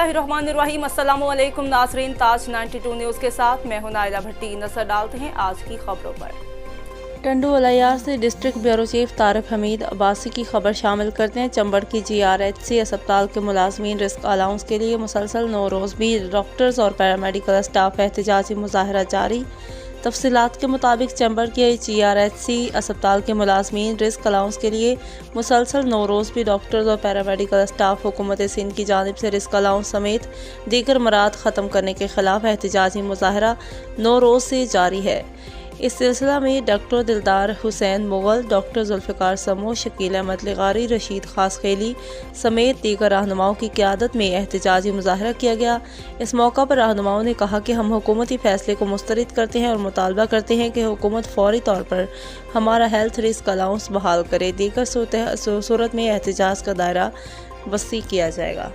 बिस्मिल्लाहिर्रहमानिर्रहीम। अस्सलामु अलैकुम नाज़रीन, ताज 92 न्यूज़ के साथ मैं हूं नाइला भट्टी। नजर डालते हैं आज की खबरों पर। टंडू अलायार से district bureau chief Tariq Hamid Abbasi की खबर शामिल करते हैं। चंबड़ की GRHC अस्पताल के मुलाजमीन रिस्क अलाउंस के लिए मुसलसल 9 रोज़ भी डॉक्टर्स और पैरामेडिकल स्टाफ एहतजाजी मुजाहरा जारी। तफसीलात के मुताबिक चंबड़ के GRHC अस्पताल के मुलाजमीन रिस्क अलाउंस के लिए मुसलसल 9 रोज़ भी डॉक्टर्स और पैरामेडिकल स्टाफ हुकूमत सिंध की जानिब से रिस्क अलाउंस समेत दीगर मराद ख़त्म करने के खिलाफ एहतजाजी मुजाहरा 9 रोज़ से जारी है। इस सिलसिला में डॉक्टर दिलदार हुसैन मुगल, डॉक्टर जुल्फ़िकार समो, शकील अहमद लिगारी, रशीद खासखेली समेत दीगर रहनुमाओं की क़यादत में एहतजाजी मुजाहरा किया गया। इस मौका पर रहनुमाओं ने कहा कि हम हुकूमती फ़ैसले को मुस्तरद करते हैं और मुतालबा करते हैं कि हुकूमत फ़ौरी तौर पर हमारा हेल्थ रिस्क अलाउंस बहाल करे। दीगर सूरत में एहतजाज का दायरा वसी किया जाएगा।